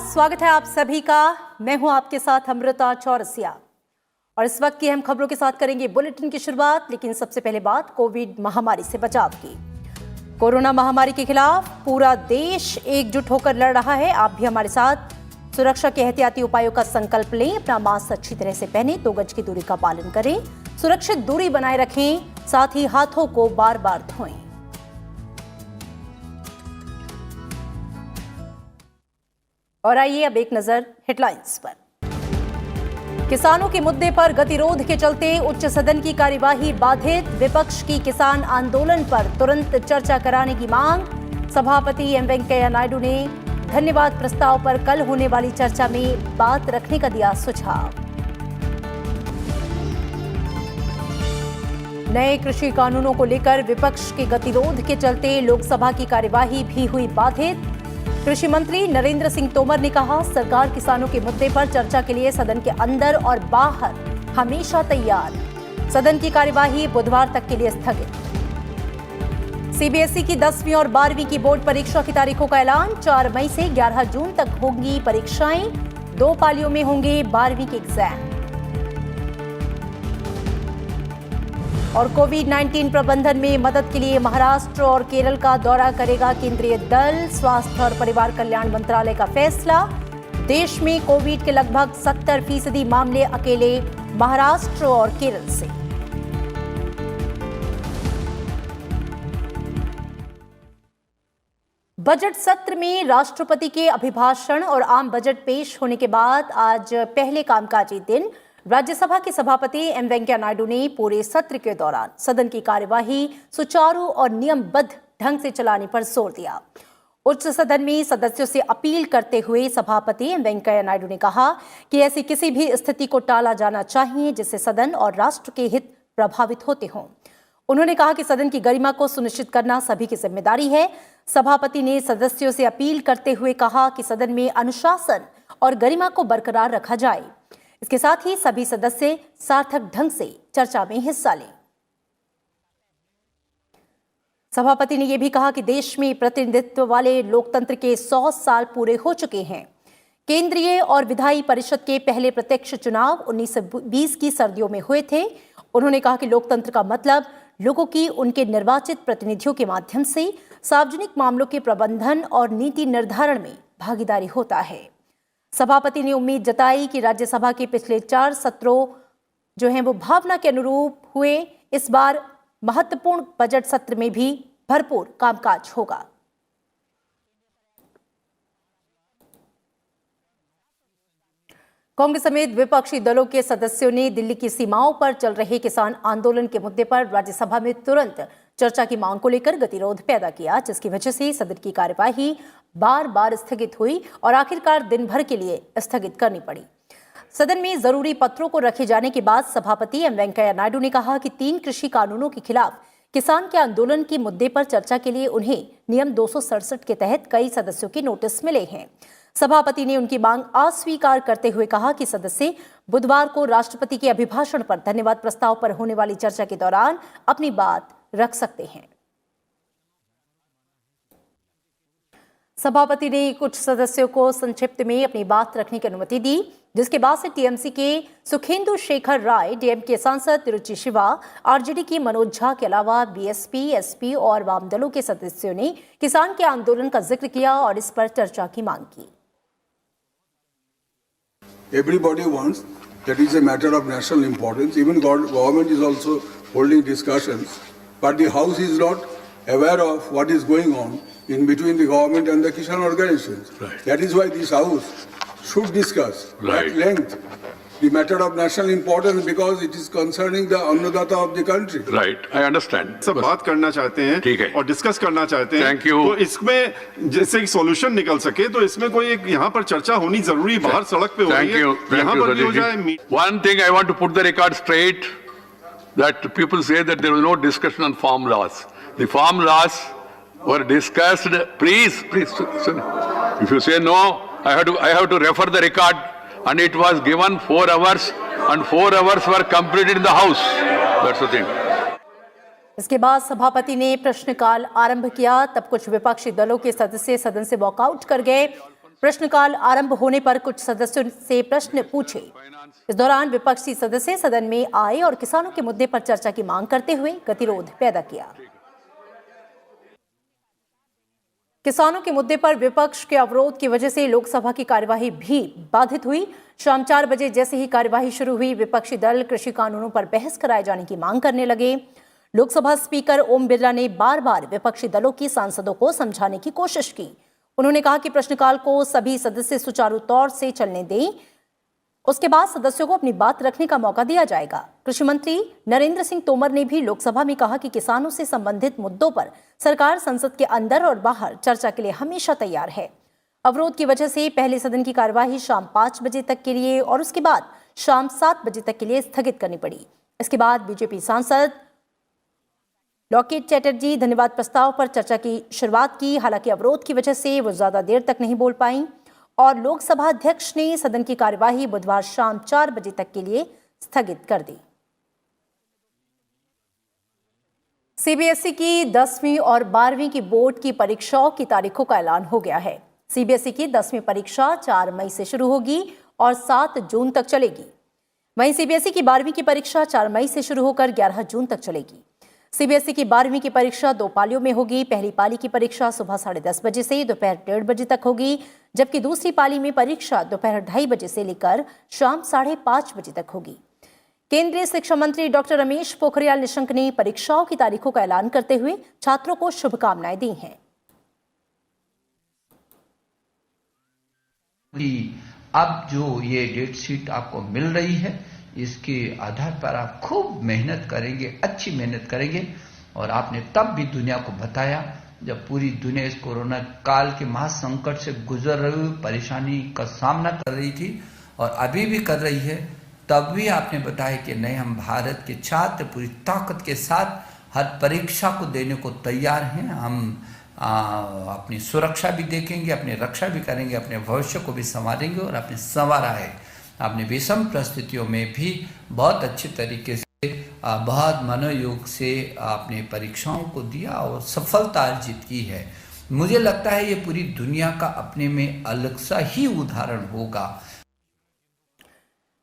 स्वागत है आप सभी का। मैं हूं आपके साथ अमृता चौरसिया और इस वक्त की अहम खबरों के साथ करेंगे बुलेटिन की शुरुआत। लेकिन सबसे पहले बात कोविड महामारी से बचाव की। कोरोना महामारी के खिलाफ पूरा देश एकजुट होकर लड़ रहा है। आप भी हमारे साथ सुरक्षा के एहतियाती उपायों का संकल्प लें। अपना मास्क अच्छी तरह से पहनें, 2 गज की दूरी का पालन करें, सुरक्षित दूरी बनाए रखें, साथ ही हाथों को बार बार धोएं। और आइए अब एक नजर हेडलाइंस पर। किसानों के मुद्दे पर गतिरोध के चलते उच्च सदन की कार्यवाही बाधित। विपक्ष की किसान आंदोलन पर तुरंत चर्चा कराने की मांग। सभापति एम वेंकैया नायडू ने धन्यवाद प्रस्ताव पर कल होने वाली चर्चा में बात रखने का दिया सुझाव। नए कृषि कानूनों को लेकर विपक्ष के गतिरोध के चलते लोकसभा की कार्यवाही भी हुई बाधित। कृषि मंत्री नरेंद्र सिंह तोमर ने कहा, सरकार किसानों के मुद्दे पर चर्चा के लिए सदन के अंदर और बाहर हमेशा तैयार। सदन की कार्यवाही बुधवार तक के लिए स्थगित। सीबीएसई की 10वीं और 12वीं की बोर्ड परीक्षा की तारीखों का ऐलान। 4 मई से 11 जून तक होंगी परीक्षाएं। 2 पालियों में होंगे 12वीं के एग्जाम। और कोविड-19 प्रबंधन में मदद के लिए महाराष्ट्र और केरल का दौरा करेगा केंद्रीय दल। स्वास्थ्य और परिवार कल्याण मंत्रालय का फैसला। देश में कोविड के लगभग 70% मामले अकेले महाराष्ट्र और केरल से। बजट सत्र में राष्ट्रपति के अभिभाषण और आम बजट पेश होने के बाद आज पहले कामकाजी दिन राज्यसभा के सभापति एम वेंकैया नायडू ने पूरे सत्र के दौरान सदन की कार्यवाही सुचारू और नियमबद्ध ढंग से चलाने पर जोर दिया। उच्च सदन में सदस्यों से अपील करते हुए सभापति एम वेंकैया नायडू ने कहा कि ऐसी किसी भी स्थिति को टाला जाना चाहिए जिससे सदन और राष्ट्र के हित प्रभावित होते हों। उन्होंने कहा कि सदन की गरिमा को सुनिश्चित करना सभी की जिम्मेदारी है। सभापति ने सदस्यों से अपील करते हुए कहा कि सदन में अनुशासन और गरिमा को बरकरार रखा जाए। इसके साथ ही सभी सदस्य सार्थक ढंग से चर्चा में हिस्सा लें। सभापति ने यह भी कहा कि देश में प्रतिनिधित्व वाले लोकतंत्र के 100 साल पूरे हो चुके हैं। केंद्रीय और विधायी परिषद के पहले प्रत्यक्ष चुनाव 1920 की सर्दियों में हुए थे। उन्होंने कहा कि लोकतंत्र का मतलब लोगों की उनके निर्वाचित प्रतिनिधियों के माध्यम से सार्वजनिक मामलों के प्रबंधन और नीति निर्धारण में भागीदारी होता है। सभापति ने उम्मीद जताई कि राज्यसभा के पिछले 4 सत्रों जो हैं वो भावना के अनुरूप हुए। इस बार महत्वपूर्ण बजट सत्र में भी भरपूर कामकाज होगा। कांग्रेस समेत विपक्षी दलों के सदस्यों ने दिल्ली की सीमाओं पर चल रहे किसान आंदोलन के मुद्दे पर राज्यसभा में तुरंत चर्चा की मांग को लेकर गतिरोध पैदा किया, जिसकी वजह से सदन की कार्यवाही बार बार स्थगित हुई और आखिरकार दिन भर के लिए स्थगित करनी पड़ी। सदन में जरूरी पत्रों को रखे जाने के बाद सभापति एम वेंकैया नायडू ने कहा कि 3 कृषि कानूनों के खिलाफ किसान के आंदोलन के मुद्दे पर चर्चा के लिए उन्हें नियम 267 के तहत कई सदस्यों के नोटिस मिले हैं। सभापति ने उनकी मांग अस्वीकार करते हुए कहा कि सदस्य बुधवार को राष्ट्रपति के अभिभाषण पर धन्यवाद प्रस्ताव पर होने वाली चर्चा के दौरान अपनी बात रख सकते हैं। सभापति ने कुछ सदस्यों को संक्षिप्त में अपनी बात रखने की अनुमति दी, जिसके बाद से टीएमसी के सुखेंदु शेखर राय, डीएमके सांसद तिरुचि शिवा, आरजेडी की मनोज झा के अलावा बीएसपी, एसपी और वाम दलों के सदस्यों ने किसान के आंदोलन का जिक्र किया और इस पर चर्चा की मांग की। Everybody wants that is a matter of national importance. Even government is also holding discussions, but the House is not aware of what is going on in between the government and the Kisan organizations. Right. That is why this House should discuss Right. at length the matter of national importance because it is concerning the annadata of the country. Right, I understand. सब बात करना चाहते हैं, ठीक है, और discuss करना चाहते हैं। Thank you. तो इसमें जैसे एक सॉल्यूशन निकल सके तो इसमें कोई एक यहाँ पर चर्चा होनी जरूरी है। बाहर सड़क पे हो रही है, यहाँ पर भी हो जाए। One thing I want to put the record straight that people say that there was no discussion on farm laws. The farm laws were discussed. Please, if you say no, I have to refer the record. And it was given 4 hours, and 4 hours were completed in the House. That's the thing. इसके बाद सभापति ने प्रश्नकाल आरंभ किया। तब कुछ विपक्षी दलों के सदस्य सदन से वॉकआउट कर गए। प्रश्नकाल आरंभ होने पर कुछ सदस्यों से प्रश्न पूछे। इस दौरान विपक्षी सदस्य सदन में आए और किसानों के मुद्दे पर चर्चा की मांग करते हुए गतिरोध पैदा किया। किसानों के मुद्दे पर विपक्ष के अवरोध की वजह से लोकसभा की कार्यवाही भी बाधित हुई। शाम 4 बजे जैसे ही कार्यवाही शुरू हुई, विपक्षी दल कृषि कानूनों पर बहस कराए जाने की मांग करने लगे। लोकसभा स्पीकर ओम बिरला ने बार बार विपक्षी दलों की सांसदों को समझाने की कोशिश की। उन्होंने कहा कि प्रश्नकाल को सभी सदस्य सुचारू तौर से चलने दें, उसके बाद सदस्यों को अपनी बात रखने का मौका दिया जाएगा। कृषि मंत्री नरेंद्र सिंह तोमर ने भी लोकसभा में कहा कि किसानों से संबंधित मुद्दों पर सरकार संसद के अंदर और बाहर चर्चा के लिए हमेशा तैयार है। अवरोध की वजह से पहले सदन की कार्यवाही शाम 5 बजे तक के लिए और उसके बाद शाम 7 बजे तक के लिए स्थगित करनी पड़ी। इसके बाद बीजेपी सांसद लॉकेट चैटर्जी धन्यवाद प्रस्ताव पर चर्चा की शुरुआत की। हालांकि अवरोध की वजह से वो ज्यादा देर तक नहीं बोल पाई और लोकसभा अध्यक्ष ने सदन की कार्यवाही बुधवार शाम 4 बजे तक के लिए स्थगित कर दी। सीबीएसई की 10वीं और 12वीं की बोर्ड की परीक्षाओं की तारीखों का ऐलान हो गया है। सीबीएसई की 10वीं परीक्षा 4 मई से शुरू होगी और 7 जून तक चलेगी। वहीं सीबीएसई की 12वीं की परीक्षा 4 मई से शुरू होकर 11 जून तक चलेगी। सीबीएसई की 12वीं की परीक्षा 2 पालियों में होगी। पहली पाली की परीक्षा सुबह 10:30 बजे से दोपहर 1:30 बजे तक होगी, जबकि दूसरी पाली में परीक्षा दोपहर 2:30 बजे से लेकर शाम 5:30 बजे तक होगी। केंद्रीय शिक्षा मंत्री डॉक्टर रमेश पोखरियाल निशंक ने परीक्षाओं की तारीखों का ऐलान करते हुए छात्रों को शुभकामनाएं दी हैं। अब जो ये डेट शीट आपको मिल रही है, इसके आधार पर आप खूब मेहनत करेंगे, अच्छी मेहनत करेंगे। और आपने तब भी दुनिया को बताया जब पूरी दुनिया इस कोरोना काल के महासंकट से गुजर रही हुई परेशानी का सामना कर रही थी और अभी भी कर रही है, तब भी आपने बताया कि नहीं, हम भारत के छात्र पूरी ताकत के साथ हर परीक्षा को देने को तैयार हैं। हम अपनी सुरक्षा भी देखेंगे, अपनी रक्षा भी करेंगे, अपने भविष्य को भी संवारेंगे और आपने संवारा है। आपने विषम परिस्थितियों में भी बहुत अच्छे तरीके से बहुत मनोयोग से आपने परीक्षाओं को दिया और सफलता अर्जित की है। मुझे लगता है ये पूरी दुनिया का अपने में अलग सा ही उदाहरण होगा।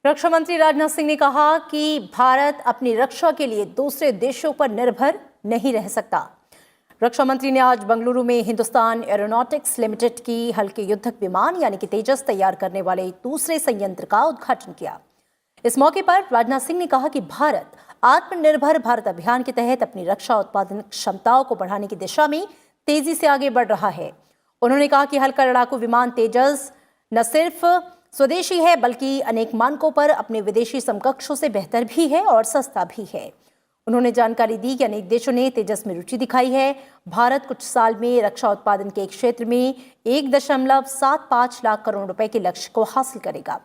रक्षा मंत्री राजनाथ सिंह ने कहा कि भारत अपनी रक्षा के लिए दूसरे देशों पर निर्भर नहीं रह सकता। रक्षा मंत्री ने आज बेंगलुरु में हिंदुस्तान एरोनॉटिक्स लिमिटेड की हल्के युद्धक विमान यानी कि तेजस तैयार करने वाले दूसरे संयंत्र का उद्घाटन किया। इस मौके पर राजनाथ सिंह ने कहा कि भारत आत्मनिर्भर भारत अभियान के तहत अपनी रक्षा उत्पादन क्षमताओं को बढ़ाने की दिशा में तेजी से आगे बढ़ रहा है। उन्होंने कहा कि हल्का लड़ाकू विमान तेजस न सिर्फ स्वदेशी है बल्कि अनेक मानकों पर अपने विदेशी समकक्षों से बेहतर भी है और सस्ता भी है। उन्होंने जानकारी दी कि अनेक देशों ने तेजस में रुचि दिखाई है। भारत कुछ साल में रक्षा उत्पादन के क्षेत्र में 1.75 लाख करोड़ रुपए के लक्ष्य को हासिल करेगा।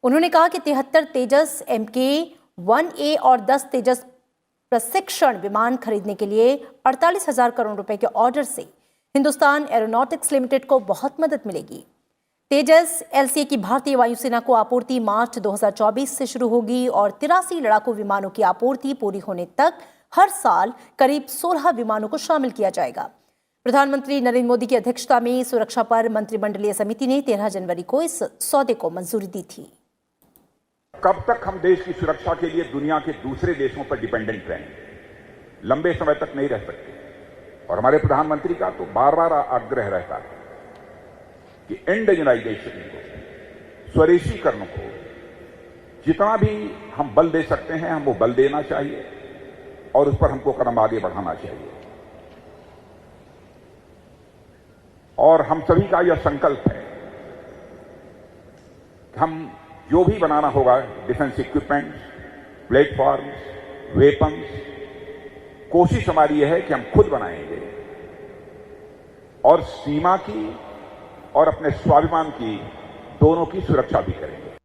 उन्होंने कहा कि 73 तेजस MK-1A और 10 तेजस प्रशिक्षण विमान खरीदने के लिए 48,000 करोड़ रुपए के ऑर्डर से हिंदुस्तान एरोनॉटिक्स लिमिटेड को बहुत मदद मिलेगी। तेजस LCA की भारतीय वायुसेना को आपूर्ति मार्च 2024 से शुरू होगी और 83 लड़ाकू विमानों की आपूर्ति पूरी होने तक हर साल करीब 16 विमानों को शामिल किया जाएगा। प्रधानमंत्री नरेंद्र मोदी की अध्यक्षता में सुरक्षा पर मंत्रिमंडलीय समिति ने 13 जनवरी को इस सौदे को मंजूरी दी थी। कब तक हम देश की सुरक्षा के लिए दुनिया के दूसरे देशों पर डिपेंडेंट रहेंगे? लंबे समय तक नहीं रह सकते। और हमारे प्रधानमंत्री का तो बार बार आग्रह रहता है कि इंडिजिनाइजेशन को, स्वदेशीकरण को जितना भी हम बल दे सकते हैं हम वो बल देना चाहिए और उस पर हमको कदम आगे बढ़ाना चाहिए। और हम सभी का यह संकल्प है कि हम जो भी बनाना होगा, डिफेंस इक्विपमेंट, प्लेटफॉर्म्स, वेपन्स, कोशिश हमारी यह है कि हम खुद बनाएंगे और सीमा की और अपने स्वाभिमान की दोनों की सुरक्षा भी करेंगे।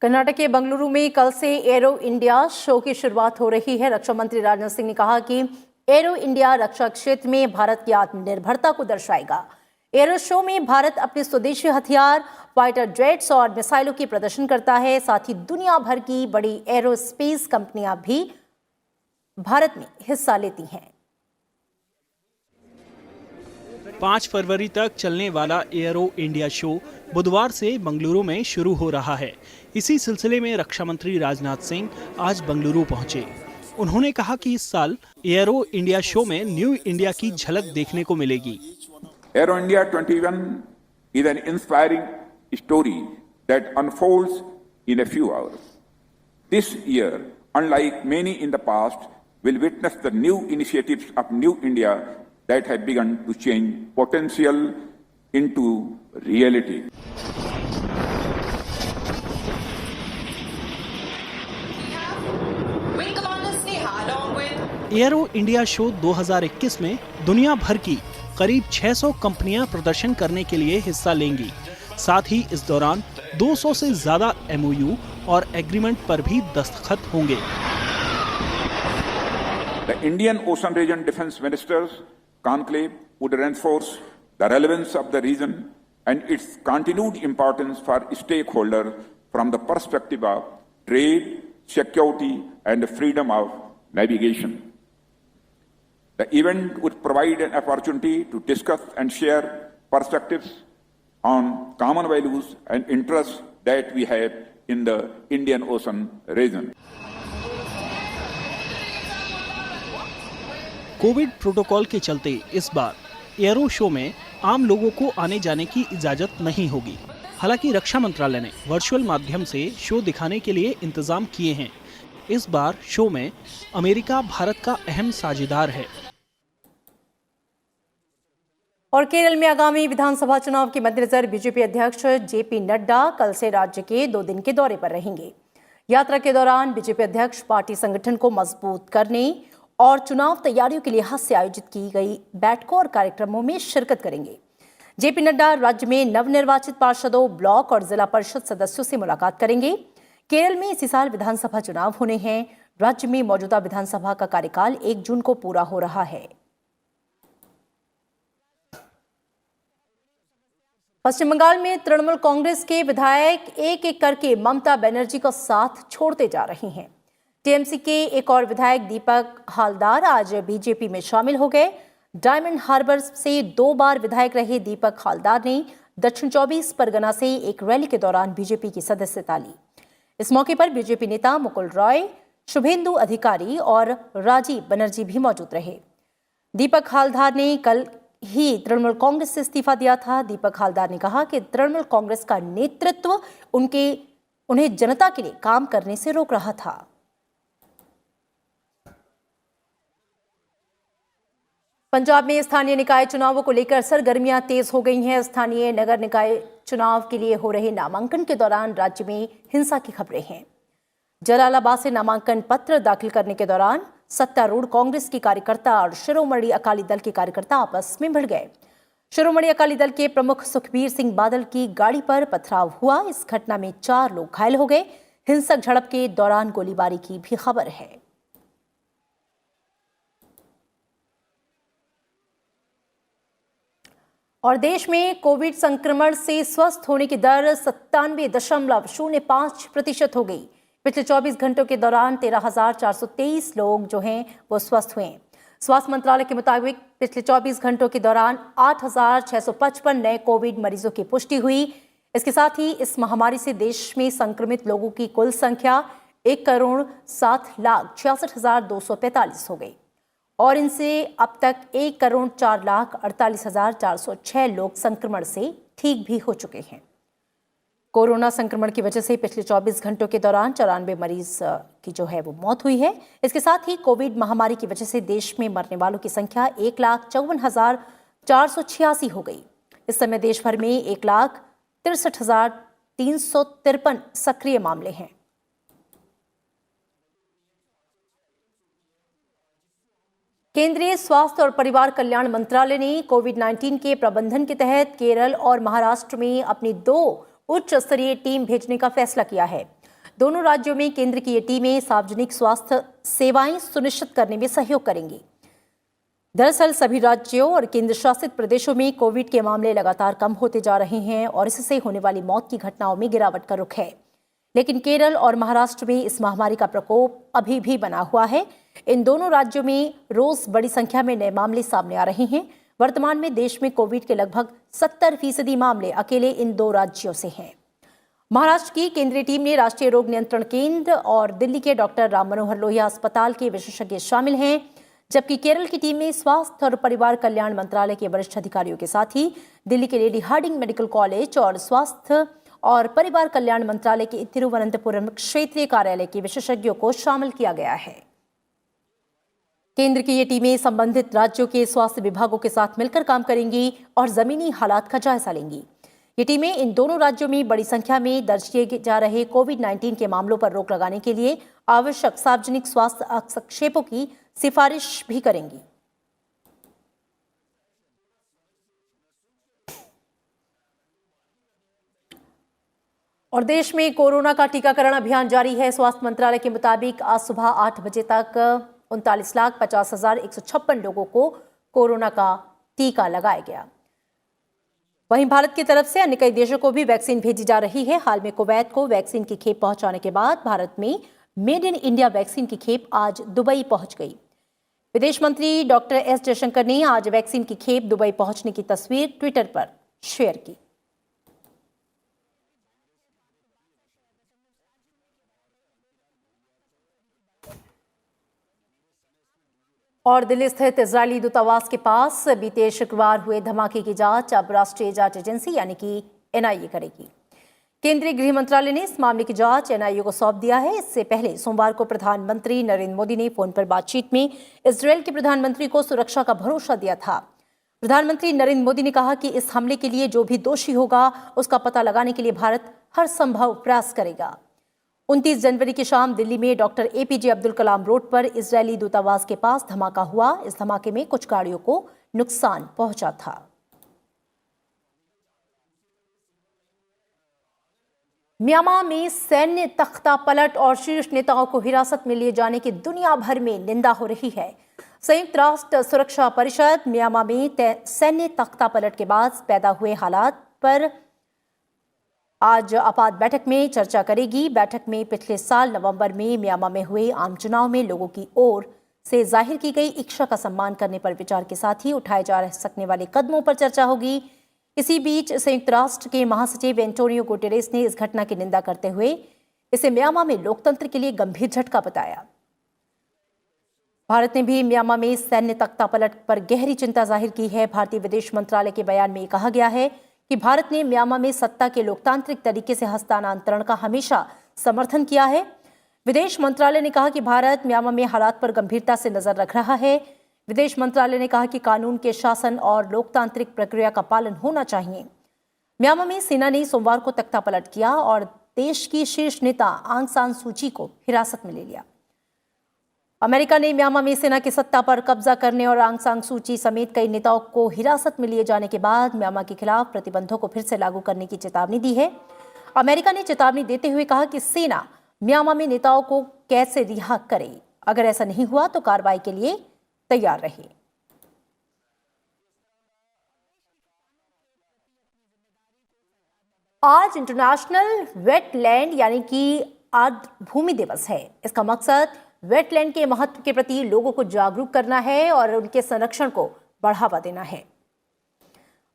कर्नाटक के बेंगलुरु में कल से एरो इंडिया शो की शुरुआत हो रही है। रक्षा मंत्री राजनाथ सिंह ने कहा कि एरो इंडिया रक्षा क्षेत्र में भारत की आत्मनिर्भरता को दर्शाएगा। एरो शो में भारत अपने स्वदेशी हथियार, फाइटर जेट्स और मिसाइलों की प्रदर्शन करता है। साथ ही दुनिया भर की बड़ी एरोस्पेस कंपनियां भी भारत में हिस्सा लेती हैं। 5 फरवरी तक चलने वाला एयरो इंडिया शो बुधवार से बेंगलुरु में शुरू हो रहा है। इसी सिलसिले में रक्षा मंत्री राजनाथ सिंह आज बेंगलुरु पहुंचे। उन्होंने कहा कि इस साल एयरो इंडिया शो में न्यू इंडिया की झलक देखने को मिलेगी। Aero India 21 is an inspiring story that unfolds in a few hours. This year, unlike many in the past, will witness the new initiatives of New India that have begun to change potential into reality. Wing Commander Sneha, along with aero India show 2021 में दुनिया भर की करीब 600 कंपनियां प्रदर्शन करने के लिए हिस्सा लेंगी। साथ ही इस दौरान 200 से ज्यादा MOU और एग्रीमेंट पर भी दस्तखत होंगे। The Indian Ocean Region Defence Ministers conclave would reinforce the relevance of the region and its continued importance for stakeholders from the perspective of trade, security, and freedom of navigation. The event would provide an opportunity to discuss and share perspectives on common values and interests that we have in the Indian Ocean region. Covid protocol के चलते इस बार aero show में आम लोगों को आने जाने की इजाजत नहीं होगी। हालांकि रक्षा मंत्रालय ने वर्चुअल माध्यम से शो दिखाने के लिए इंतजाम किए हैं। इस बार शो में अमेरिका भारत का अहम साझेदार है। और केरल में आगामी विधानसभा चुनाव के मद्देनजर बीजेपी अध्यक्ष जेपी नड्डा कल से राज्य के 2 दिन के दौरे पर रहेंगे। यात्रा के दौरान बीजेपी अध्यक्ष पार्टी संगठन को मजबूत करने और चुनाव तैयारियों के लिहाज से आयोजित की गई बैठकों और कार्यक्रमों में शिरकत करेंगे। जेपी नड्डा राज्य में नवनिर्वाचित पार्षदों, ब्लॉक और जिला परिषद सदस्यों से मुलाकात करेंगे। केरल में इसी साल विधानसभा चुनाव होने हैं। राज्य में मौजूदा विधानसभा का कार्यकाल 1 जून को पूरा हो रहा है। पश्चिम बंगाल में तृणमूल कांग्रेस के विधायक एक एक करके ममता बनर्जी का साथ छोड़ते जा रहे हैं। टीएमसी के एक और विधायक दीपक हालदार आज बीजेपी में शामिल हो गए। डायमंड हार्बर से 2 बार विधायक रहे दीपक हालदार ने दक्षिण 24 परगना से एक रैली के दौरान बीजेपी की सदस्यता ली। इस मौके पर बीजेपी नेता मुकुल रॉय, शुभेंदु अधिकारी और राजीव बनर्जी भी मौजूद रहे। दीपक हालदार ने कल ही तृणमूल कांग्रेस से इस्तीफा दिया था। दीपक हालदार ने कहा कि तृणमूल कांग्रेस का नेतृत्व उन्हें जनता के लिए काम करने से रोक रहा था। पंजाब में स्थानीय निकाय चुनावों को लेकर सरगर्मियां तेज हो गई हैं। स्थानीय नगर निकाय चुनाव के लिए हो रहे नामांकन के दौरान राज्य में हिंसा की खबरें हैं। जलालाबाद से नामांकन पत्र दाखिल करने के दौरान सत्तारूढ़ कांग्रेस की कार्यकर्ता और शिरोमणि अकाली दल के कार्यकर्ता आपस में भिड़ गए। शिरोमणि अकाली दल के प्रमुख सुखबीर सिंह बादल की गाड़ी पर पथराव हुआ। इस घटना में 4 लोग घायल हो गए। हिंसक झड़प के दौरान गोलीबारी की भी खबर है। और देश में कोविड संक्रमण से स्वस्थ होने की दर 97.05% हो गई। पिछले 24 घंटों के दौरान 13,423 लोग जो हैं वो स्वस्थ हुए। स्वास्थ्य मंत्रालय के मुताबिक पिछले 24 घंटों के दौरान 8,655 नए कोविड मरीजों की पुष्टि हुई। इसके साथ ही इस महामारी से देश में संक्रमित लोगों की कुल संख्या 1,07,66,245 हो गई और इनसे अब तक 1,04,48,406 लोग संक्रमण से ठीक भी हो चुके हैं। कोरोना संक्रमण की वजह से पिछले 24 घंटों के दौरान 94 मरीज की जो है वो मौत हुई है। इसके साथ ही कोविड महामारी की वजह से देश में मरने वालों की संख्या 1,54,486 हो गई। इस समय देश भर में 1,63,353 सक्रिय मामले हैं। केंद्रीय स्वास्थ्य और परिवार कल्याण मंत्रालय ने कोविड-19 के प्रबंधन के तहत केरल और महाराष्ट्र में अपनी 2 उच्च स्तरीय टीम भेजने का फैसला किया है। दोनों राज्यों में केंद्र की ये टीमें सार्वजनिक स्वास्थ्य सेवाएं सुनिश्चित करने में सहयोग करेंगी। दरअसल सभी राज्यों और केंद्र शासित प्रदेशों में कोविड के मामले लगातार कम होते जा रहे हैं और इससे होने वाली मौत की घटनाओं में गिरावट का रुख है। लेकिन केरल और महाराष्ट्र में इस महामारी का प्रकोप अभी भी बना हुआ है। इन दोनों राज्यों में रोज बड़ी संख्या में नए मामले सामने आ रहे हैं। वर्तमान में देश में कोविड के लगभग 70% मामले अकेले इन 2 राज्यों से हैं। महाराष्ट्र की केंद्रीय टीम में राष्ट्रीय रोग नियंत्रण केंद्र और दिल्ली के डॉक्टर राम मनोहर लोहिया अस्पताल के विशेषज्ञ शामिल हैं, जबकि केरल की टीम में स्वास्थ्य और परिवार कल्याण मंत्रालय के वरिष्ठ अधिकारियों के साथ ही दिल्ली के लेडी हार्डिंग मेडिकल कॉलेज और स्वास्थ्य और परिवार कल्याण मंत्रालय के तिरुवनंतपुरम क्षेत्रीय कार्यालय के विशेषज्ञों को शामिल किया गया है। केंद्र की ये टीमें संबंधित राज्यों के स्वास्थ्य विभागों के साथ मिलकर काम करेंगी और जमीनी हालात का जायजा लेंगी। ये टीमें इन दोनों राज्यों में बड़ी संख्या में दर्ज किए जा रहे कोविड-19 के मामलों पर रोक लगाने के लिए आवश्यक सार्वजनिक स्वास्थ्य हस्तक्षेपों की सिफारिश भी करेंगी। और देश में कोरोना का टीकाकरण अभियान जारी है। स्वास्थ्य मंत्रालय के मुताबिक आज सुबह 8 बजे तक 39,50,156 लोगों को कोरोना का टीका लगाया गया। वहीं भारत की तरफ से अन्य कई देशों को भी वैक्सीन भेजी जा रही है। हाल में कुवैत को वैक्सीन की खेप पहुंचाने के बाद भारत में मेड इन इंडिया वैक्सीन की खेप आज दुबई पहुंच गई। विदेश मंत्री डॉक्टर एस जयशंकर ने आज वैक्सीन की खेप दुबई पहुंचने की तस्वीर ट्विटर पर शेयर की। और दिल्ली स्थित इजरायली दूतावास के पास बीते शुक्रवार हुए धमाके की जांच अब राष्ट्रीय जांच एजेंसी यानी कि एनआईए करेगी। केंद्रीय गृह मंत्रालय ने इस मामले की जांच एनआईए को सौंप दिया है। इससे पहले सोमवार को प्रधानमंत्री नरेंद्र मोदी ने फोन पर बातचीत में इजरायल के प्रधानमंत्री को सुरक्षा का भरोसा दिया था। प्रधानमंत्री नरेंद्र मोदी ने कहा कि इस हमले के लिए जो भी दोषी होगा उसका पता लगाने के लिए भारत हर संभव प्रयास करेगा। 29 जनवरी की शाम दिल्ली में doctor APJ Abdul Kalam road पर इजरायली दूतावास के पास धमाका हुआ। इस धमाके में कुछ गाड़ियों को नुकसान पहुंचा था। म्यांमार में सैन्य तख्तापलट और शीर्ष नेताओं को हिरासत में लिए जाने की दुनिया भर में निंदा हो रही है। संयुक्त राष्ट्र सुरक्षा परिषद म्यांमार में सैन्य तख्तापलट के बाद पैदा हुए हालात पर आज आपात बैठक में चर्चा करेगी। बैठक में पिछले साल नवंबर में म्यांमार में हुए आम चुनाव में लोगों की ओर से जाहिर की गई इच्छा का सम्मान करने पर विचार के साथ ही उठाए जा सकने वाले कदमों पर चर्चा होगी। इसी बीच संयुक्त राष्ट्र के महासचिव एंटोनियो गुटेरेस ने इस घटना की निंदा करते हुए इसे म्यांमार में लोकतंत्र के लिए गंभीर झटका बताया। भारत ने भी म्यांमार में सैन्य तख्तापलट पर गहरी चिंता जाहिर की है। भारतीय विदेश मंत्रालय के बयान में कहा गया है कि भारत ने म्यांमार में सत्ता के लोकतांत्रिक तरीके से हस्तांतरण का हमेशा समर्थन किया है। विदेश मंत्रालय ने कहा कि भारत म्यांमार में हालात पर गंभीरता से नजर रख रहा है। विदेश मंत्रालय ने कहा कि कानून के शासन और लोकतांत्रिक प्रक्रिया का पालन होना चाहिए। म्यांमार में सेना ने सोमवार को तख्तापलट किया और देश की शीर्ष नेता आंग सान सूची को हिरासत में ले लिया। अमेरिका ने म्यांमार में सेना की सत्ता पर कब्जा करने और आंग सान सूची समेत कई नेताओं को हिरासत में लिए जाने के बाद म्यांमार के खिलाफ प्रतिबंधों को फिर से लागू करने की चेतावनी दी है। अमेरिका ने चेतावनी देते हुए कहा कि सेना म्यांमार में नेताओं को कैद से रिहा करे। अगर ऐसा नहीं हुआ तो कार्रवाई के लिए तैयार रहे। आज इंटरनेशनल वेटलैंड यानी कि आर्द्र भूमि दिवस है। इसका मकसद वेटलैंड के महत्व के प्रति लोगों को जागरूक करना है और उनके संरक्षण को बढ़ावा देना है।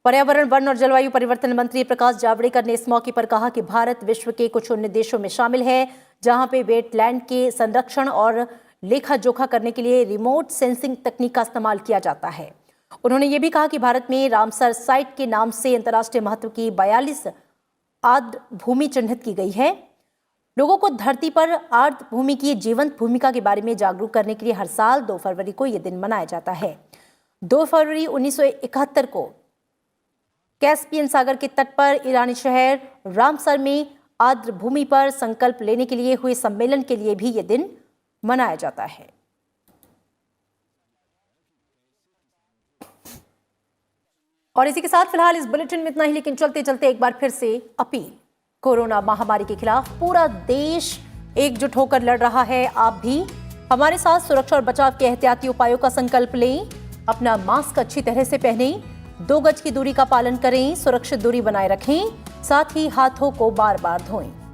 पर्यावरण, वन और जलवायु परिवर्तन मंत्री प्रकाश जावड़ेकर ने इस मौके पर कहा कि भारत विश्व के कुछ उन देशों में शामिल है जहां पे वेटलैंड के संरक्षण और लेखा जोखा करने के लिए रिमोट सेंसिंग तकनीक का इस्तेमाल किया जाता है। उन्होंने ये भी कहा कि भारत में रामसर साइट के नाम से अंतर्राष्ट्रीय महत्व की 42 आर्द्र भूमि चिन्हित की गई है। लोगों को धरती पर आर्द्र भूमि की जीवंत भूमिका के बारे में जागरूक करने के लिए हर साल 2 फरवरी को यह दिन मनाया जाता है। 2 फरवरी 1971 को कैस्पियन सागर के तट पर ईरानी शहर रामसर में आर्द्र भूमि पर संकल्प लेने के लिए हुए सम्मेलन के लिए भी यह दिन मनाया जाता है। और इसी के साथ फिलहाल इस बुलेटिन में इतना ही, लेकिन चलते चलते एक बार फिर से अपील। कोरोना महामारी के खिलाफ पूरा देश एकजुट होकर लड़ रहा है। आप भी हमारे साथ सुरक्षा और बचाव के एहतियाती उपायों का संकल्प लें। अपना मास्क अच्छी तरह से पहनें, 2 गज की दूरी का पालन करें, सुरक्षित दूरी बनाए रखें, साथ ही हाथों को बार बार धोएं।